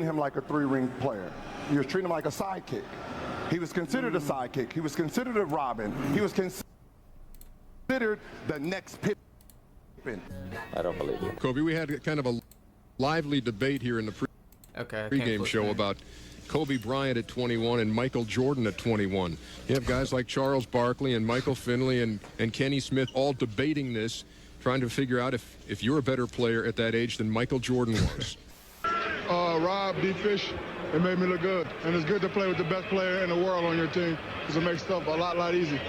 him like a three-ring player. You was treating him like a sidekick. He was considered a sidekick. He was considered a Robin. He was considered the next Pippen. I don't believe you. Kobe, we had kind of a lively debate here in the pregame show about Kobe Bryant at 21 and Michael Jordan at 21. You have guys like Charles Barkley and Michael Finley and Kenny Smith all debating this, trying to figure out if you're a better player at that age than Michael Jordan was. Rob, D-Fish, it made me look good. And it's good to play with the best player in the world on your team because it makes stuff a lot easier.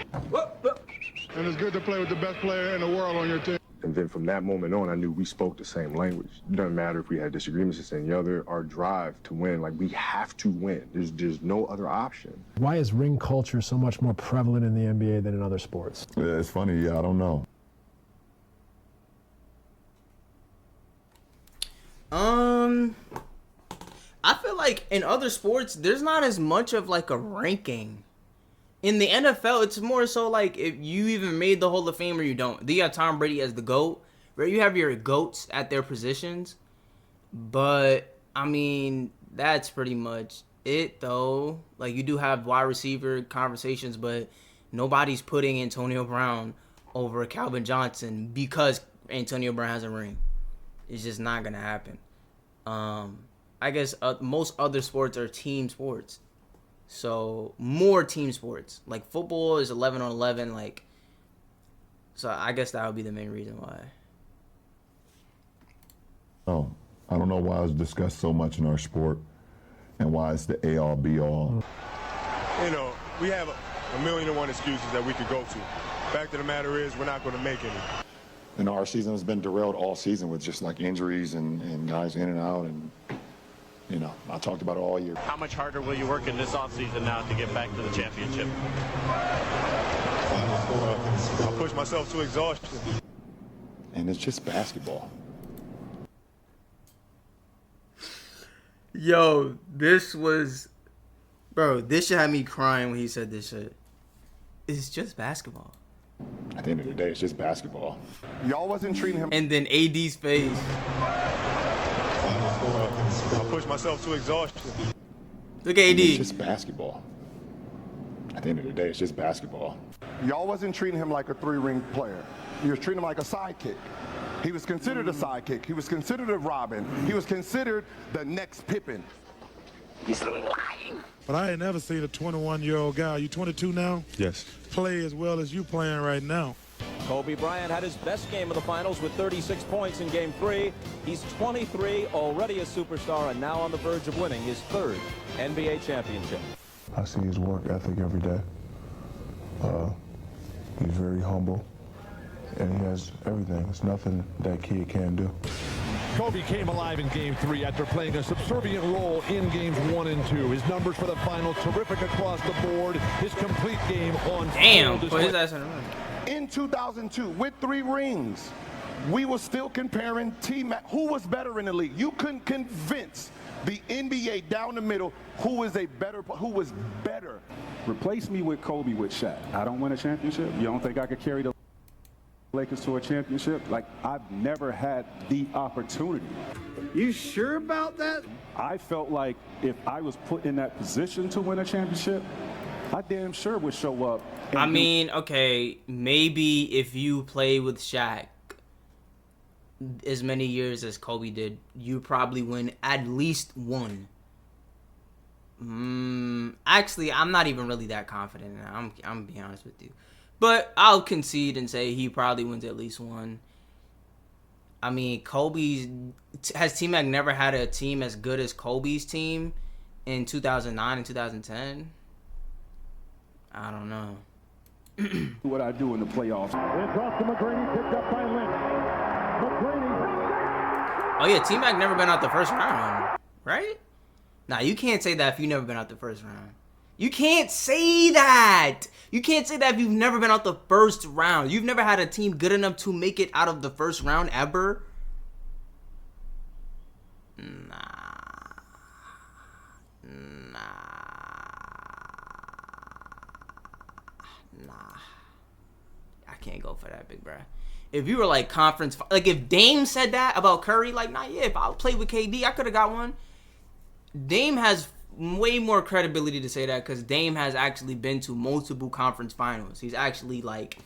And it's good to play with the best player in the world on your team. And then from that moment on, I knew we spoke the same language. It doesn't matter if we had disagreements this and the other. Our drive to win, like we have to win. There's no other option. Why is ring culture so much more prevalent in the NBA than in other sports? Yeah, it's funny. Yeah, I don't know. I feel like in other sports, there's not as much of like a ranking. In the NFL, it's more so like if you even made the Hall of Fame or you don't. Do you have Tom Brady as the GOAT? Where you have your GOATs at their positions. But, I mean, that's pretty much it, though. Like, you do have wide receiver conversations, but nobody's putting Antonio Brown over Calvin Johnson because Antonio Brown has a ring. It's just not going to happen. I guess most other sports are team sports. So, more team sports. Like, football is 11 on 11. Like, so I guess that would be the main reason why. Oh, I don't know why it's discussed so much in our sport and why it's the A-all, B-all. You know, we have a million and one excuses that we could go to. Fact of the matter is, we're not going to make any. And our season has been derailed all season with just like injuries and guys in and out. And, you know, I talked about it all year. How much harder will you work in this offseason now to get back to the championship? I push myself to exhaustion. And it's just basketball. Yo, this should have me crying when he said this shit. It's just basketball. At the end of the day, it's just basketball. Y'all wasn't treating him. And then AD's face. I push myself to exhaustion. Look at AD. It's just basketball. At the end of the day, it's just basketball. Y'all wasn't treating him like a three-ring player. You was treating him like a sidekick. He was considered a sidekick. He was considered a Robin. He was considered the next Pippen. He's lying. But I ain't never seen a 21-year-old guy. You 22 now? Yes. Play as well as you playing right now. Kobe Bryant had his best game of the finals with 36 points in Game 3. He's 23, already a superstar, and now on the verge of winning his third NBA championship. I see his work ethic every day. He's very humble, and he has everything. There's nothing that kid can't do. Kobe came alive in Game 3 after playing a subservient role in Games 1 and 2. His numbers for the final terrific across the board. His complete game on damn, put his ass in the room. In 2002, with 3 rings, we were still comparing who was better in the league. You couldn't convince the NBA down the middle who was better. Replace me with Kobe with Shaq. I don't win a championship. You don't think I could carry the Lakers to a championship? Like, I've never had the opportunity. You sure about that? I felt like if I was put in that position to win a championship, I damn sure would show up. I mean, okay, maybe if you play with Shaq as many years as Kobe did, you probably win at least one. Actually, I'm not even really that confident. I'm gonna be honest with you. But I'll concede and say he probably wins at least one. I mean, has T-Mac never had a team as good as Kobe's team in 2009 and 2010? I don't know. What I do in the playoffs. It's off to McGrady, picked up by Lynch. McGrady. Oh yeah, T-Mac never been out the first round, right? Nah, you can't say that if you've never been out the first round. You can't say that. You can't say that if you've never been out the first round. You've never had a team good enough to make it out of the first round ever. Nah. I can't go for that, big bruh. If you were like conference, like if Dame said that about Curry, like, nah, yeah, if I played with KD, I could have got one. Dame has way more credibility to say that because Dame has actually been to multiple conference finals. He's actually like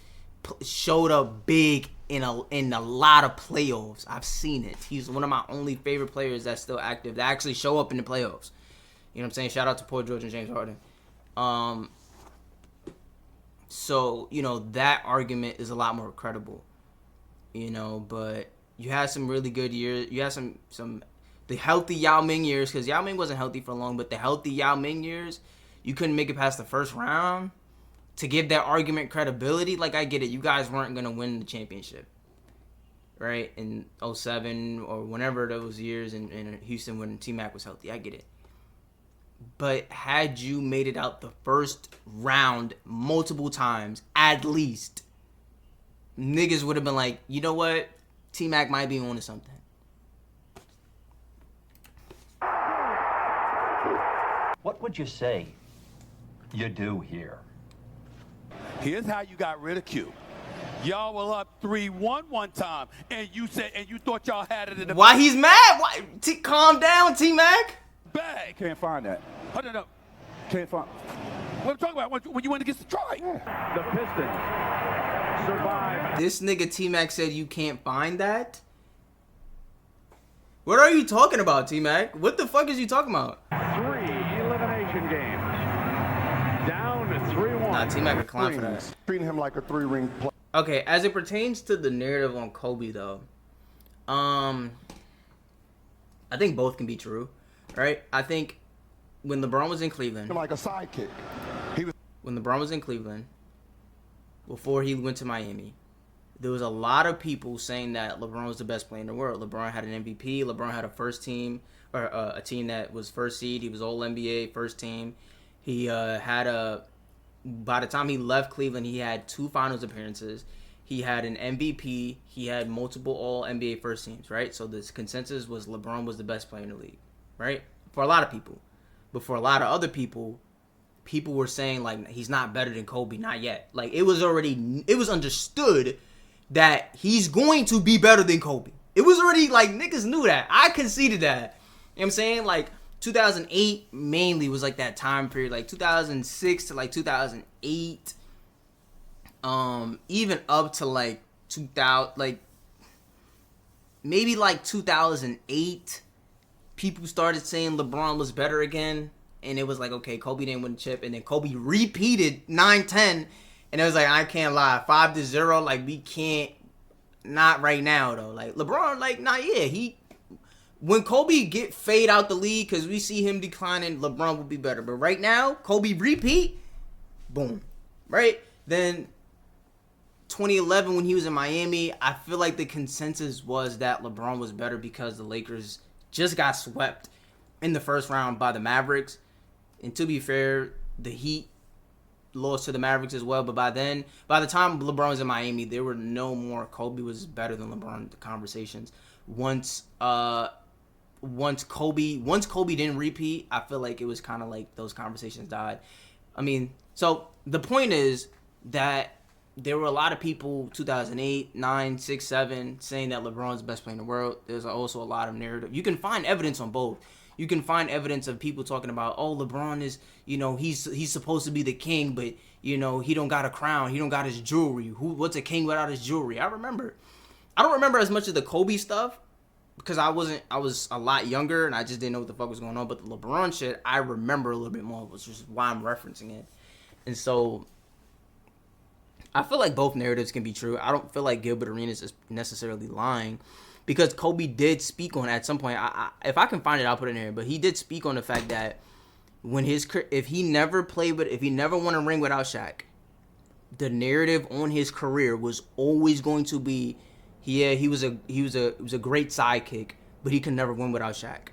showed up big in a lot of playoffs. I've seen it. He's one of my only favorite players that's still active that actually show up in the playoffs. You know what I'm saying? Shout out to Paul George and James Harden. So, you know, that argument is a lot more credible. You know, but you had some really good years. You had some the healthy Yao Ming years, because Yao Ming wasn't healthy for long, but the healthy Yao Ming years, you couldn't make it past the first round. To give that argument credibility, like, I get it. You guys weren't going to win the championship, right? In 07 or whenever those years in Houston when T-Mac was healthy. I get it. But had you made it out the first round multiple times, at least, niggas would have been like, you know what? T-Mac might be on to something. What would you say you do here? Here's how you got rid of Q. Y'all were up 3-1 one time, and you thought y'all had it in the Why he's mad? Why? Calm down, T-Mac. bag. Can't find that. Hold on, no. Can't find. What I'm talking about when you went against Detroit. The Pistons survive. This nigga T-Mac said you can't find that? What are you talking about, T-Mac? What the fuck is you talking about? 3 elimination games. Down 3-1. Nah, T-Mac a clown for that. Treating him like a 3-ring player. Okay, as it pertains to the narrative on Kobe, though, I think both can be true, right? I think when LeBron was in Cleveland, Like a sidekick. when LeBron was in Cleveland, before he went to Miami, there was a lot of people saying that LeBron was the best player in the world. LeBron had an MVP. LeBron had a first team, or a team that was first seed. He was all NBA first team. He by the time he left Cleveland, he had 2 finals appearances. He had an MVP. He had multiple all NBA first teams, right? So this consensus was LeBron was the best player in the league, right? For a lot of people. But for a lot of other people were saying, like, he's not better than Kobe, not yet. Like, it was understood that he's going to be better than Kobe. It was already, like, niggas knew that. I conceded that. You know what I'm saying? Like, 2008 mainly was, like, that time period. Like, 2006 to, like, 2008. Even up to, like, 2000, like, maybe, like, 2008, people started saying LeBron was better again. And it was like, okay, Kobe didn't win the chip. And then Kobe repeated 9-10. And it was like, I can't lie. 5-0, like, we can't. Not right now, though. Like, LeBron, like, when Kobe get fade out the league, because we see him declining, LeBron will be better. But right now, Kobe repeat, boom. Right? Then 2011, when he was in Miami, I feel like the consensus was that LeBron was better because the Lakers just got swept in the first round by the Mavericks. And to be fair, the Heat lost to the Mavericks as well. But by the time LeBron was in Miami, there were no more Kobe was better than LeBron conversations. Once Kobe didn't repeat, I feel like it was kind of like those conversations died. I mean, so the point is that there were a lot of people 2008, 9, 6, 7 saying that LeBron's the best player in the world. There's also a lot of narrative. You can find evidence on both. You can find evidence of people talking about, oh, LeBron is, you know, he's supposed to be the king, but, you know, he don't got a crown. He don't got his jewelry. What's a king without his jewelry? I don't remember as much of the Kobe stuff because I was a lot younger and I just didn't know what the fuck was going on. But the LeBron shit, I remember a little bit more, which is why I'm referencing it. And so I feel like both narratives can be true. I don't feel like Gilbert Arenas is necessarily lying. Because Kobe did speak on at some point. If I can find it, I'll put it in here. But he did speak on the fact that if he never won a ring without Shaq, the narrative on his career was always going to be, yeah, he was a great sidekick, but he could never win without Shaq.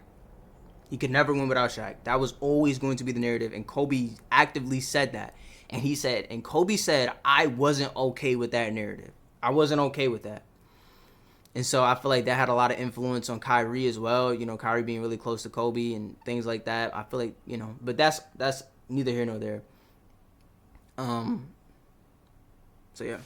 He could never win without Shaq. That was always going to be the narrative, and Kobe actively said that. And Kobe said, I wasn't okay with that narrative. I wasn't okay with that. And so I feel like that had a lot of influence on Kyrie as well. You know, Kyrie being really close to Kobe and things like that. I feel like, you know, but that's neither here nor there. So yeah.